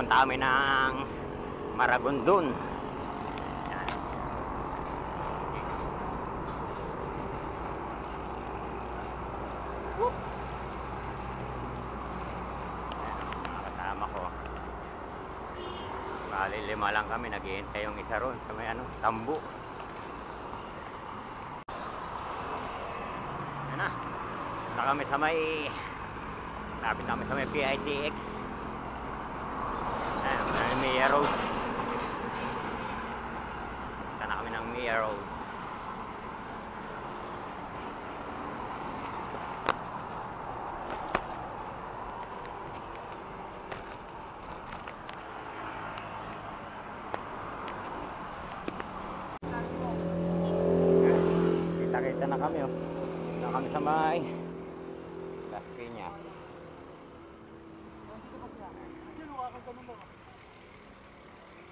Papunta kami ng Maragondon. Yan. Whoop. Yan, mga kasama ko. Bali 5 lang kami, naghihintay yung isa ron sa may tambo. Yan na. Punta kami sa may lapit kami sa may PITX. Mia Road. Punta na kami ng Mia Road. Kita-kita na kami Punta kami sa may Las Piñas.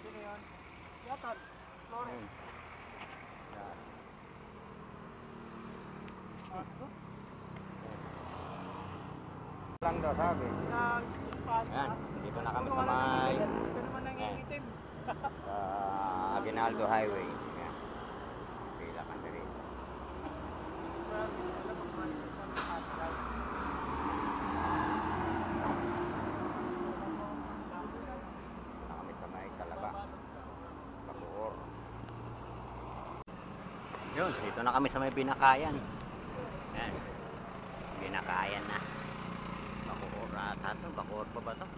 Sino yun? Yatan. Flores. Yes. Lang daw sabi. Ayan, dito na kami sa may Ito naman nangingitim. sa Aguinaldo Highway. Ayan. Pila ka na rin. Yun, dito na kami sa may Binakayan. Ayan. Binakayan na. Bacoor ata ito. Bacoor pa ba ito?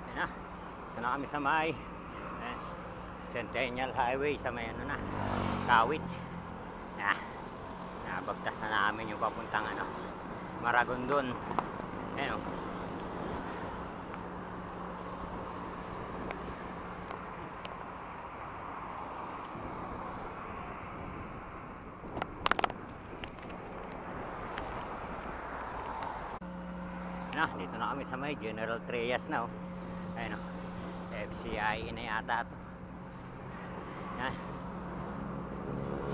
Ayan na. Dito na kami sa may Centennial Highway sa may Sawit. Nabagtas na namin yung papuntang Maragondon. Ayan dito na kami sa may General Trias na Ayan FCI na yata ito.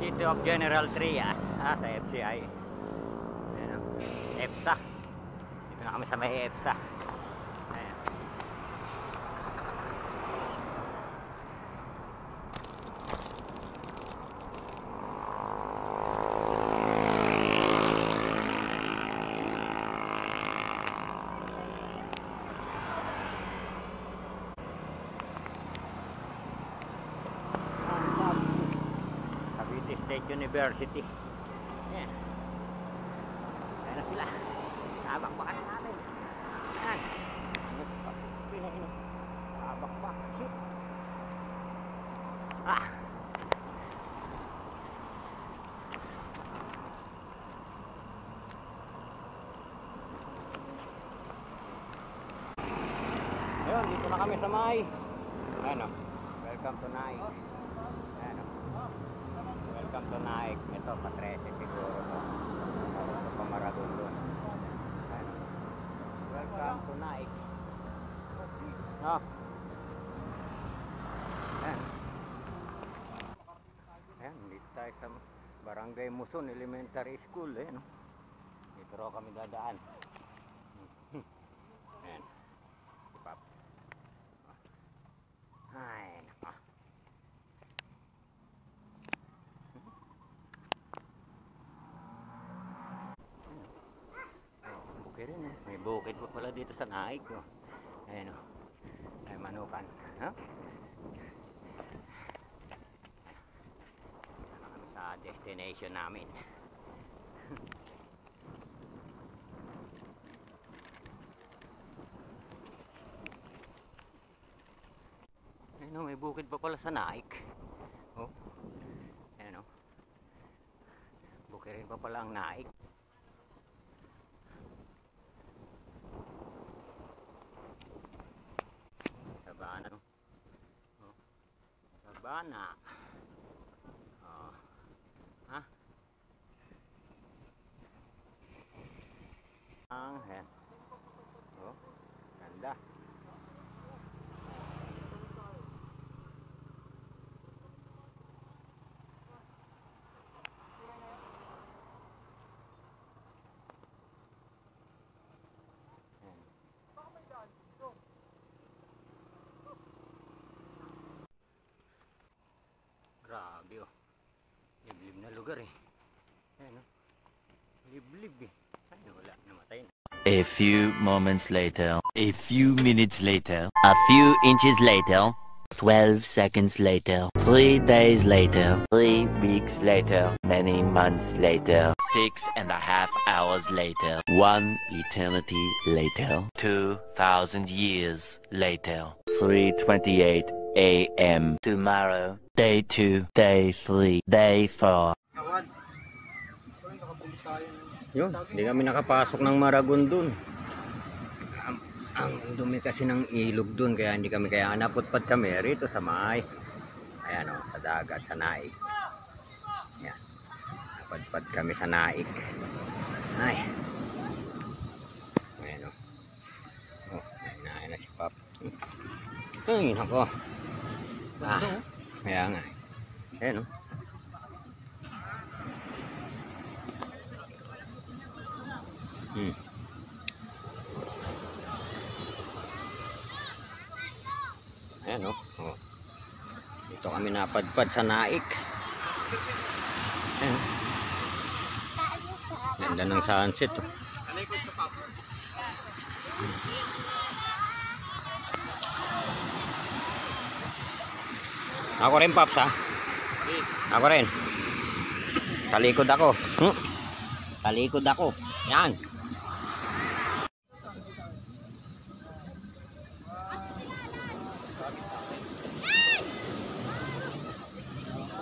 City of General Trias sa FCI. Ayan EPSA. Dito na kami sa may EPSA. Ayan. State University. Ayan. Ayan na sila. Nabakbakan na natin. Ayan. Nabakbak. Ayun, dito na kami sa may welcome to Naik. Welcome to Naik. Ito, pa-13 siguro to. Ito pa Maragondon. Welcome to Naik. Ayan, dito tayo sa Barangay Muson Elementary School. Dito raw kami dadaan. Ayan. Si Pap. Ay, naka. Okay rin may bukid pa pala dito sa Naik Ayan ay manukan kami sa destination namin. Ayan may bukid pa pala sa Naik. Ayan bukid rin pa pala ang Naik. Sabana. Ang Ganda. Grabe oh. Liblib na lugar eh. Ayan oh. Liblib eh. Ay, wala. Namatay na. A few moments later. A few minutes later. A few inches later. 12 seconds later. 3 days later. 3 weeks later. Many months later. 6.5 hours later. 1 eternity later. 2,000 years later. 3:28 a.m. Tomorrow. Day 2. Day 3. Day 4. Awan. Parang nakapunta tayo. Yun, hindi kami nakapasok ng Maragon dun. Ang dumi kasi ng ilog dun, kaya hindi kami, kaya naputpad kami rito sa may, ayan o, sa dagat, sa Naik. Ayan, napadpad kami sa Naik. Ay, ayan o. Oh, ayan na si Pap. Ay, nako. Kaya nga. Ayan o. Ayan o. Oh. Dito kami napadpad sa Naik. Ayan. Ganda ng sunset oh. Ako rin Paps ha. Ako rin. Talikod ako. Talikod ako. Yan.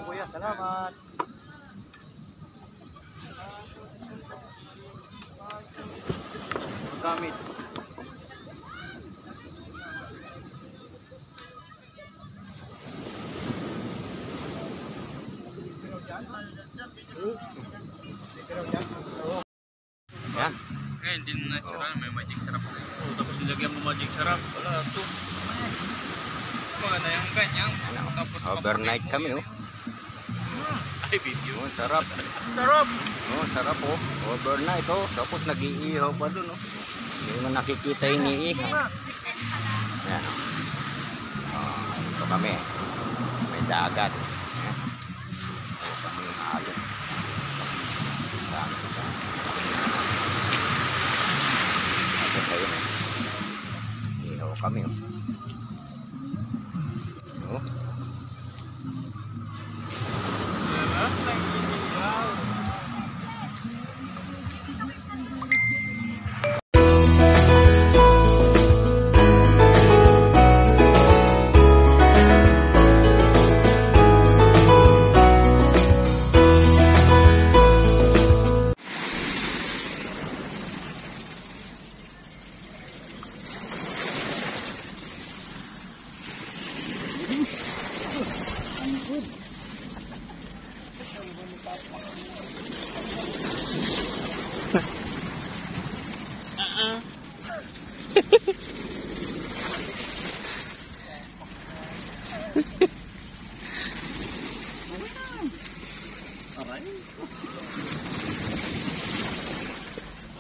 Kuya, salamat. Gamit. Yan. Eh, hindi na natural, may magic sarap na yun. Oh, tapos nilagyan mo magic sarap. Wala, ito. Maganda yung ganyan. Tapos Overnight kami oh. Ay, video. Oh, sarap. Sarap! Oh, sarap oh. Overnight oh. Tapos nag-iihaw pa dun oh. Hindi mo nakikita yung iihaw. Yan oh. Oh, ito kami. May dagat. Yan. Ito kami yung alon. Dami. Tapos ayun oh. Iihaw kami oh. Oh.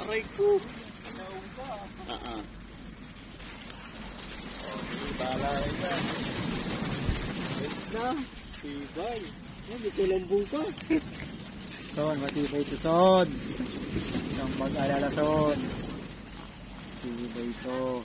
Aray ko! Balay ka. Wait na. Tibay. May tulambong ka. Son, matibay ito, Son. Isang mag-alala, Son. Tibay ito.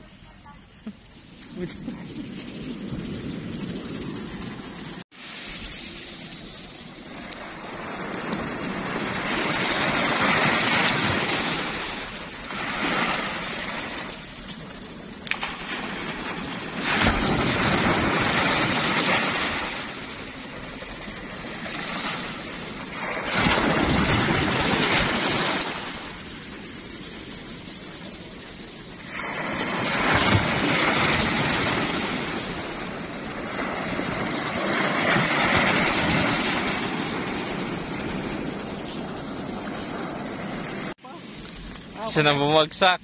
Siya na bumagsak.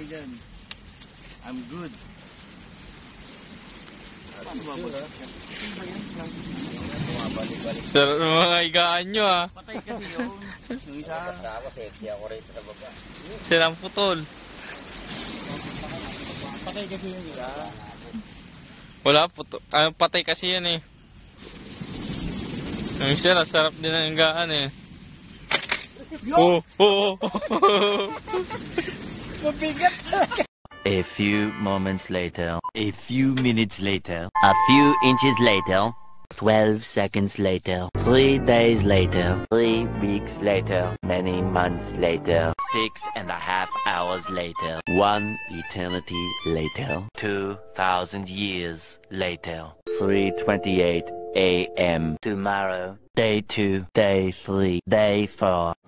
dyan. I'm good. Paano ba ba? Bumabalik-balik. Sarap ng mga higaan nyo ah. Patay kasi yun. Yung isa. Ako, safety ako rito sa baba. Silang putol. Patay kasi yung isa. Wala putol. Patay kasi yan eh. Yung sila, sarap din ang higaan eh. Oh, oh, oh. Mabigat. A few moments later. A few minutes later. A few inches later. 12 seconds later. 3 days later. 3 weeks later. Many months later. 6.5 hours later. 1 eternity later. 2,000 years later. 3:28 a.m. Tomorrow. Day 2. Day 3. Day 4.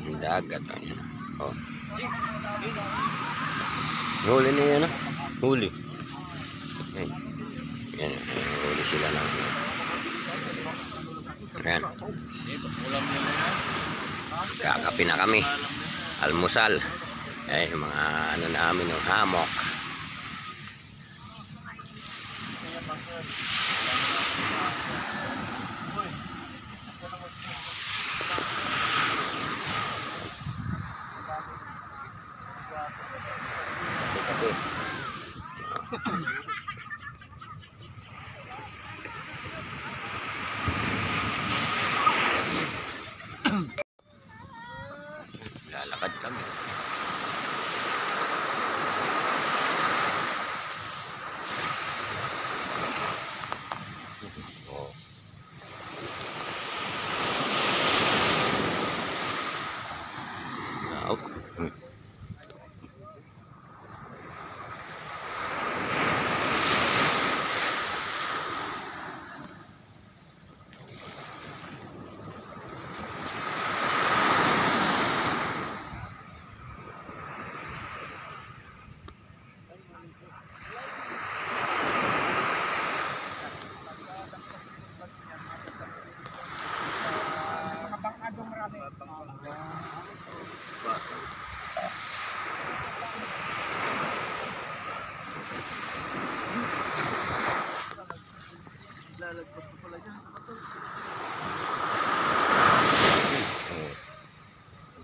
Yung dagat. Oh. Huli na yan, ah. Huli. Yan. Yan. Huli sila na. Yan. Kakapi na kami. Almusal. Ay, yung mga ano namin, yung hammock. Lalakad kami. Oh. Laok. Lalagpas ko pala dyan.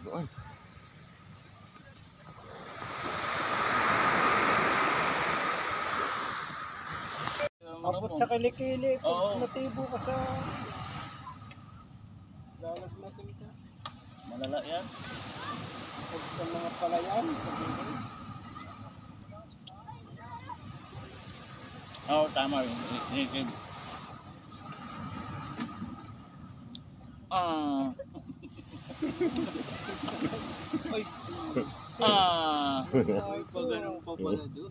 Doon. Abot sa kilikili. Pag natibo ka sa... Lalagnasin ka. Malala yan. Pag sa mga palayan. Oo, tama. Ah. Ah. Ay, pag ganun pa pala doon.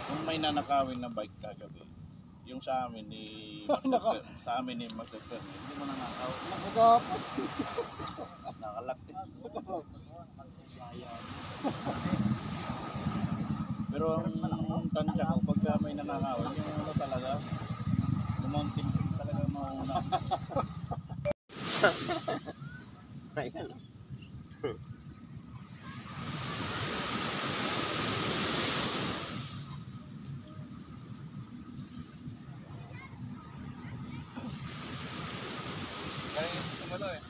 Kung may nanakawin na bike kagabi, yung sa amin ni sa amin ni Master Fernie, hindi mo nanakaw. Nakagapos. Nakalak din. Pero ang tansya ko, pagka may nanakawin, yung ano talaga, kumonting talaga mauna. Ayan. Kaya sumalo eh.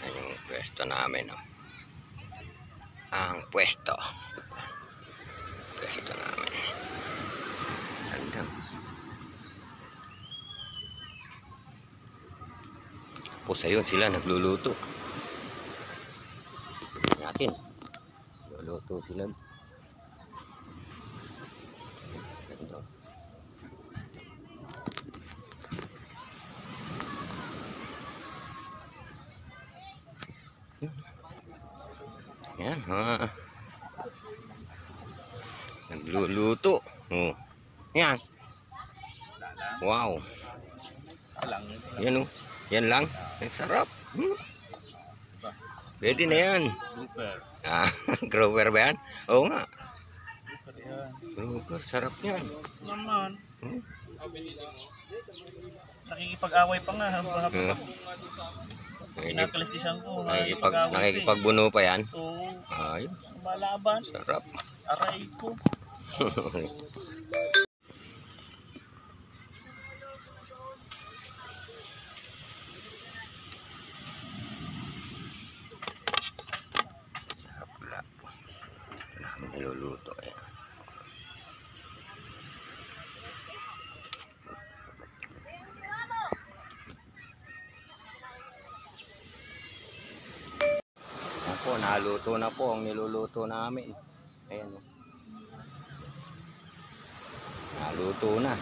Yan yung pwesto namin, oh. Ang pwesto. Pwesto namin. Ganda. Tapos ayun sila nagluluto. Natin. Nagluluto sila. Ganda. Yan, ha. Nagluluto. Oh. Yan. Wow. Yan, oh. Yan lang. Ang sarap. Pwede na yan. Super. Ah, Grover ba yan? Oo nga. Super yan. Grover, sarap yan. Naman. Hmm? Nakikipag-away pa nga. Habang kinakalistisan ko. Nakikipag-away. Nakikipagbuno pa yan. Oo. Ayos. Malaban. Sarap. Aray ko. Wala po. Wala kami niluluto eh. Ako, naluto na po ang niluluto namin. Ayan o. Naluto na.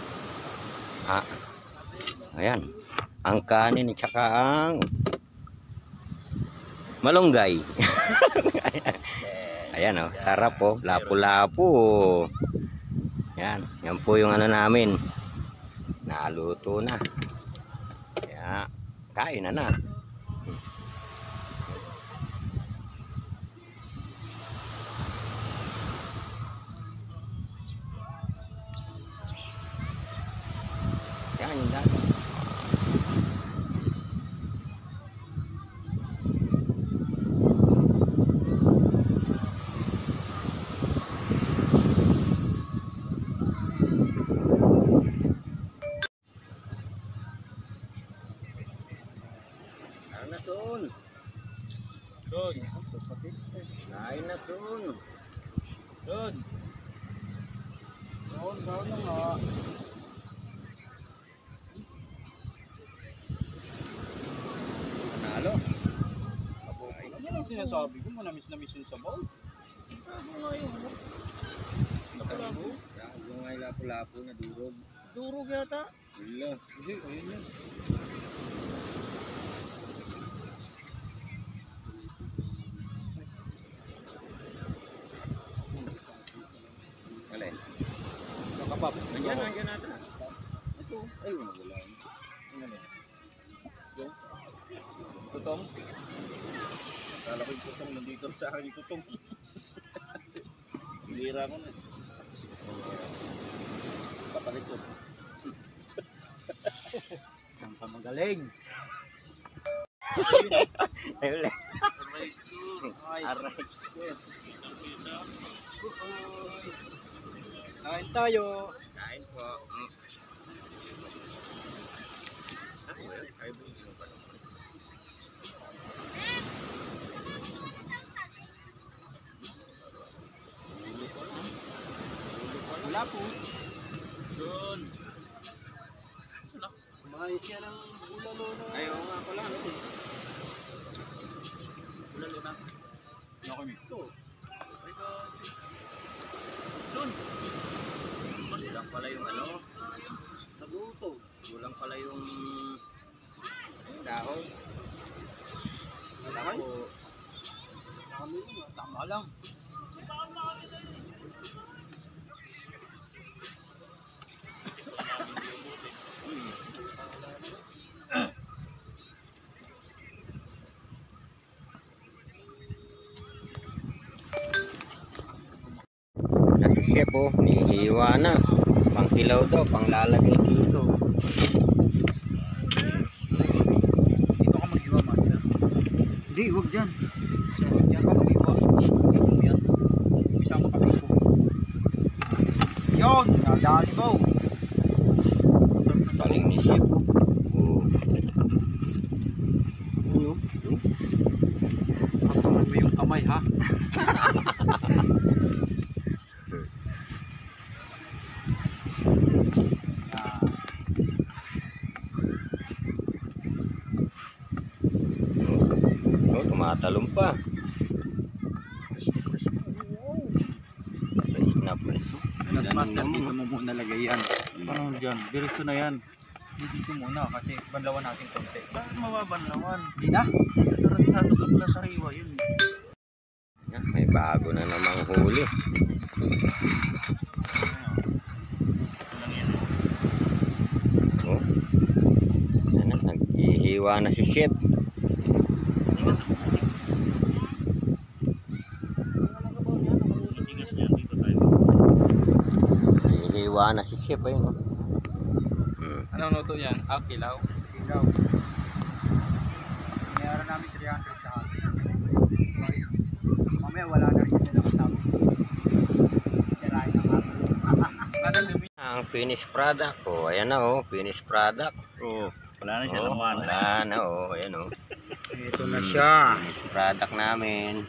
Ah. Ayan. Ang kanin tsaka ang malunggay. Ayan o, sarap po. Lapu-lapu. Yan, yan po yung ano namin. Naluto na. Kaya, kain na na. Yan, yung dami. Kain na, Son. Son. Kain na, Son. Son. Son na nga. Panalo. Yan ang sinasabi ko. Manamis-namis yung sabaw. Yung ay lapu-lapu na durog. Durog yata. Wala. Hindi, ayun yan. Alin? Nakapap. Nandiyan nata. Ito. Ay, wala. Ano yan? Yung tutong. Kala ko yung tutong nandito sa akin yung tutong. Hira ko na. Papalit ko. Ang pamagaling. Ay, wala. Aray. Kain tayo. Kain po. Wala po. Doon. Mahayos yan ang ulalo na. Ayaw nga pala. Ulalo na. Nakamit to. Kulang pala yung ano? Naguto. Kulang pala yung dahon. Malaki? Tama lang. Nasi chef oh, nihiwa na. Pang kilaw daw, pang lalagay dito. Dito ka mag-iwa, master. Hindi, huwag dyan. Yan ka mag-iwa. Yan. Isama ka dito. Yun! Nadali ko! Saling ni chef oh. Oh. Ano? Patungan mo yung kamay, ha? Oh, tumatalong pa. Fresh na fresh. Mas master, dito mo muna lagay yan. Parang dyan. Diretso na yan. Hindi dito muna kasi banlawan natin konti. Bakit mababanlawan? Hindi na? Tarantado ka pala sa riwa yun. Ah, may bago na namang huli. Oh. Ano, nag-ihiwa na si chef. Nag-ihiwa na si chef ayun. Oh. Anong luto yan? Kilaw. Ilaw. Mayroon namin 300 ka. Mamaya wala na rin yung nakasama. Tirahin ang aso. Ang finished product. Oh, ayan na oh, finished product. Oo. Wala na siya Oh, naman. wala na oh, ayan oh. Ito na siya. Finished product namin.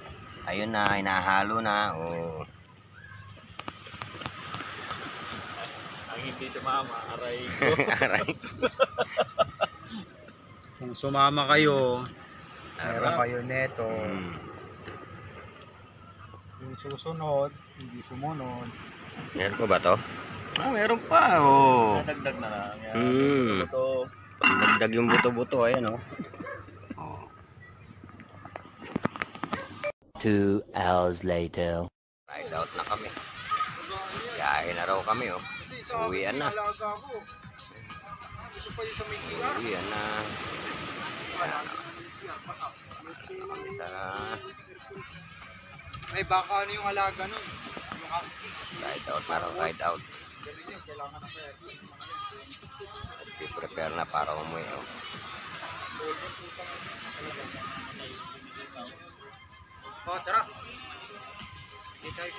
Ayun na, hinahalo na. Oh. Ang hindi si mama, aray. Aray. Kung sumama kayo, meron Sarap. kayo neto. Mm. Yung susunod, hindi sumunod. Meron pa ba to? Ah, meron pa. Oh. Nadagdag na lang. Yan. Mm. Ito. Pagdagdag yung buto-buto, ayan oh. Oh. 2 hours later. Ride out na kami. Gahe na raw kami oh. Uwian na. Uwian na. Ayan, oh. Kami sa May baka ano yung alaga nun? Yung husky. ride out na raw, ride out. Ganun yun, kailangan na kaya. Prepare na para umuwi oh. Oh, tara. Hindi tayo.